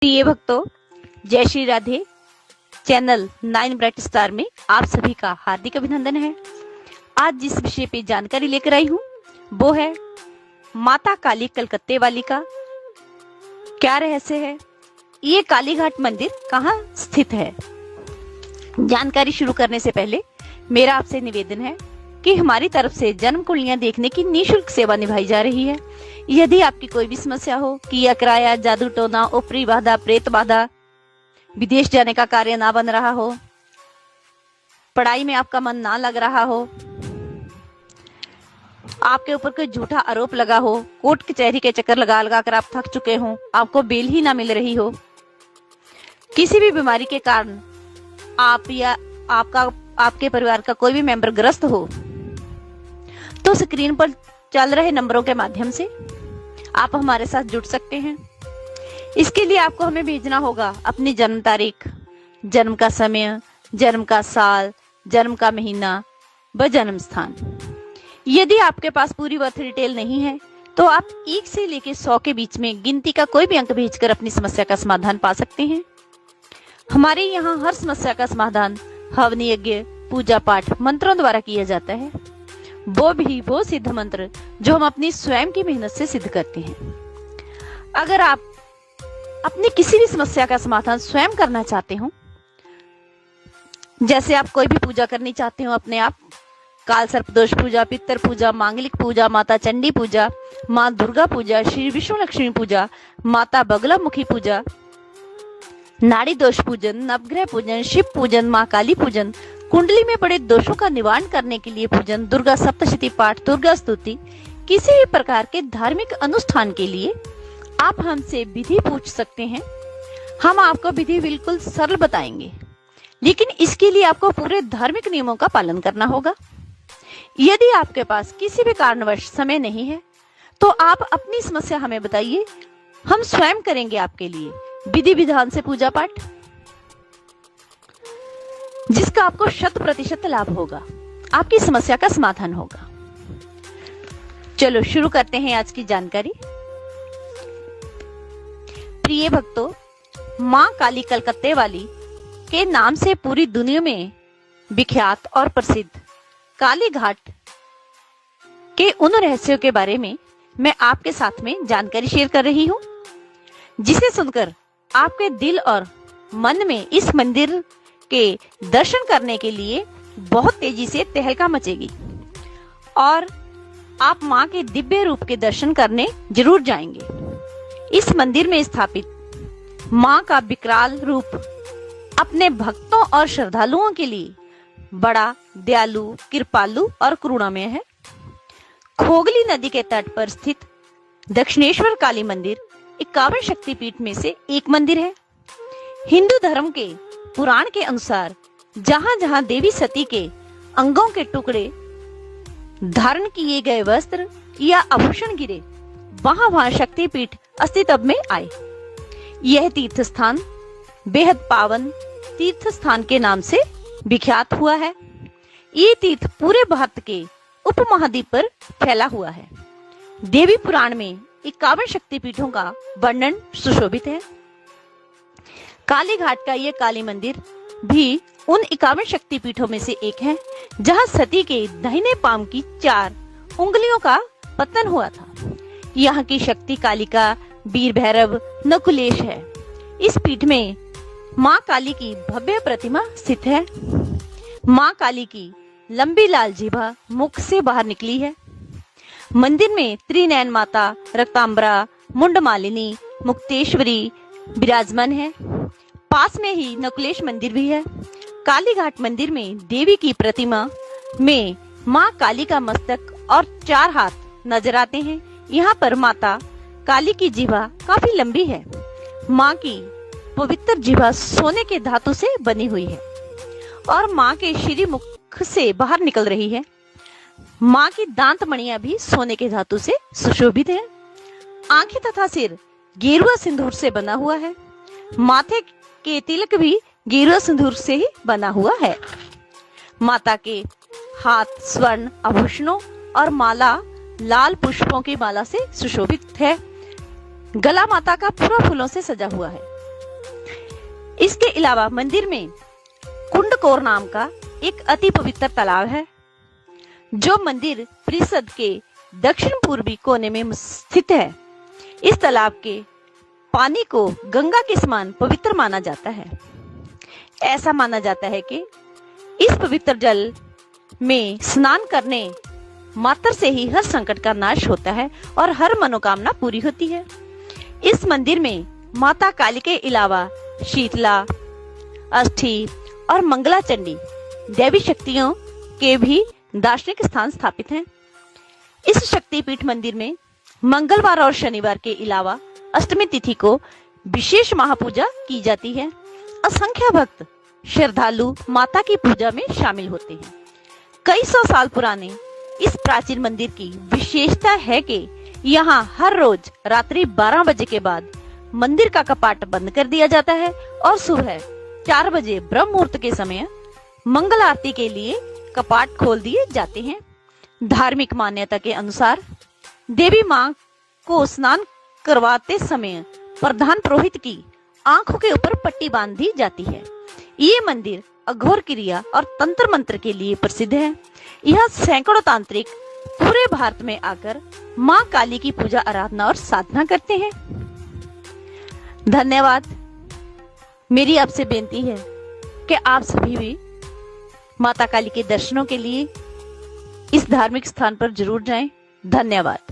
प्रिय भक्तों, जय Shri Radhe. Channel 9 bright star में आप सभी का हार्दिक अभिनंदन है। आज जिस विषय पे जानकारी लेकर आई हूँ वो है माता काली कलकत्ते वाली का क्या रहस्य है, ये कालीघाट मंदिर कहाँ स्थित है। जानकारी शुरू करने से पहले मेरा आपसे निवेदन है कि हमारी तरफ से जन्म कुंडलियां देखने की निःशुल्क सेवा निभाई जा रही है। यदि आपकी कोई भी समस्या हो कि यह किराया, जादू टोना, ऊपरी बाधा, प्रेत बाधा, विदेश जाने का कार्य ना बन रहा हो, पढ़ाई में आपका मन ना लग रहा हो, आपके ऊपर कोई झूठा आरोप लगा हो, कोर्ट कचहरी के चक्कर लगा लगा कर आप थक चुके हो, आपको बेल ही ना मिल रही हो, किसी भी बीमारी के कारण आप या आपके परिवार का कोई भी मेंबर ग्रस्त हो, तो स्क्रीन पर चल रहे नंबरों के माध्यम से आप हमारे साथ जुड़ सकते हैं। इसके लिए आपको हमें भेजना होगा अपनी जन्म तारीख, जन्म का समय, जन्म का साल, जन्म का महीना व जन्म स्थान। यदि आपके पास पूरी बर्थ डिटेल नहीं है तो आप 1 से लेकर 100 के बीच में गिनती का कोई भी अंक भेजकर अपनी समस्या का समाधान पा सकते हैं। हमारे यहाँ हर समस्या का समाधान हवन यज्ञ, पूजा पाठ, मंत्रों द्वारा किया जाता है, वो सिद्ध मंत्र जो हम अपनी स्वयं की मेहनत से सिद्ध करते हैं। अगर आप अपनी किसी भी समस्या का समाधान स्वयं करना चाहते हो, जैसे आप कोई भी पूजा करनी चाहते हो अपने आप, काल सर्पदोष पूजा, पितर पूजा, मांगलिक पूजा, माता चंडी पूजा, माँ दुर्गा पूजा, श्री विष्णु लक्ष्मी पूजा, माता बगलामुखी पूजा, नाड़ी दोष पूजन, नवग्रह पूजन, शिव पूजन, माँ काली पूजन, कुंडली में पड़े दोषों का निवारण करने के लिए पूजन, दुर्गा सप्तशती पाठ, दुर्गा स्तुति, किसी भी प्रकार के धार्मिक अनुष्ठान के लिए आप हमसे विधि पूछ सकते हैं। हम आपको विधि बिल्कुल सरल बताएंगे, लेकिन इसके लिए आपको पूरे धार्मिक नियमों का पालन करना होगा। यदि आपके पास किसी भी कारणवश समय नहीं है तो आप अपनी समस्या हमें बताइए, हम स्वयं करेंगे आपके लिए विधि विधान से पूजा पाठ, जिसका आपको 100% लाभ होगा, आपकी समस्या का समाधान होगा। चलो शुरू करते हैं आज की जानकारी। प्रिय भक्तों, माँ काली कलकत्ते वाली के नाम से पूरी दुनिया में विख्यात और प्रसिद्ध काली घाट के उन रहस्यों के बारे में मैं आपके साथ में जानकारी शेयर कर रही हूँ, जिसे सुनकर आपके दिल और मन में इस मंदिर के दर्शन करने के लिए बहुत तेजी से तहलका मचेगी और आप माँ के दिव्य रूप के दर्शन करने जरूर जाएंगे। इस मंदिर में स्थापित माँ का विकराल रूप अपने भक्तों और श्रद्धालुओं के लिए बड़ा दयालु, कृपालु और करुणामय है। खोगली नदी के तट पर स्थित दक्षिणेश्वर काली मंदिर 51 शक्तिपीठ में से एक मंदिर है। हिंदू धर्म के पुराण के अनुसार जहां जहां देवी सती के अंगों के टुकड़े, धारण किए गए वस्त्र या आभूषण गिरे, वहां वहां शक्तिपीठ अस्तित्व में आए। यह तीर्थ स्थान बेहद पावन तीर्थ स्थान के नाम से विख्यात हुआ है। ये तीर्थ पूरे भारत के उपमहाद्वीप पर फैला हुआ है। देवी पुराण में 51 शक्तिपीठों का वर्णन सुशोभित है। काली घाट का यह काली मंदिर भी उन 51 शक्तिपीठों में से एक है, जहां सती के दाहिने पांव की 4 उंगलियों का पतन हुआ था। यहाँ की शक्ति कालिका, वीर भैरव, नकुलेश है। इस पीठ में माँ काली की भव्य प्रतिमा स्थित है। माँ काली की लंबी लाल जीभा मुख से बाहर निकली है। मंदिर में त्रिनयन माता, रक्तांबरा, मुंडमालिनी, मुक्तेश्वरी विराजमान है। पास में ही नकुलेश मंदिर भी है। काली घाट मंदिर में देवी की प्रतिमा में माँ काली का मस्तक और 4 हाथ नजर आते हैं। यहाँ पर माता काली की जीभा काफी लंबी है। माँ की पवित्र जीभा सोने के धातु से बनी हुई है और माँ के श्री मुख से बाहर निकल रही है। माँ की दांत मणियां भी सोने के धातु से सुशोभित है। आंखें तथा सिर गेरुआ सिंदूर से बना हुआ है। माथे के तिलक भी गेरुआ सिंदूर से ही बना हुआ है। माता के हाथ स्वर्ण आभूषणों और माला लाल पुष्पों की माला से सुशोभित है। गला माता का पूरा फूलों से सजा हुआ है। इसके अलावा मंदिर में कुंडकोर नाम का एक अति पवित्र तालाब है, जो मंदिर परिसर के दक्षिण पूर्वी कोने में स्थित है। इस तालाब के पानी को गंगा के समान पवित्र माना जाता है। ऐसा माना जाता है कि इस पवित्र जल में स्नान करने मात्र से ही हर संकट का नाश होता है और हर मनोकामना पूरी होती है। इस मंदिर में माता काली के अलावा शीतला, अष्टी और मंगला चंडी देवी शक्तियों के भी दार्शनिक स्थान स्थापित हैं। इस शक्तिपीठ मंदिर में मंगलवार और शनिवार के अलावा अष्टमी तिथि को विशेष महापूजा की जाती है। असंख्य भक्त श्रद्धालु माता की पूजा में शामिल होते हैं। कई सौ साल पुराने इस प्राचीन मंदिर की विशेषता है कि यहाँ हर रोज रात्रि 12 बजे के बाद मंदिर का कपाट बंद कर दिया जाता है और सुबह 4 बजे ब्रह्म मुहूर्त के समय मंगल आरती के लिए कपाट खोल दिए जाते हैं। धार्मिक मान्यता के अनुसार देवी मां को स्नान करवाते समय प्रधान पुरोहित की आंखों के ऊपर पट्टी बांध दी जाती है। ये मंदिर अघोर क्रिया और तंत्र मंत्र के लिए प्रसिद्ध है। यह सैकड़ों तांत्रिक पूरे भारत में आकर मां काली की पूजा आराधना और साधना करते हैं। धन्यवाद। मेरी आपसे बेनती है कि आप सभी भी माता काली के दर्शनों के लिए इस धार्मिक स्थान पर जरूर जाएं। धन्यवाद।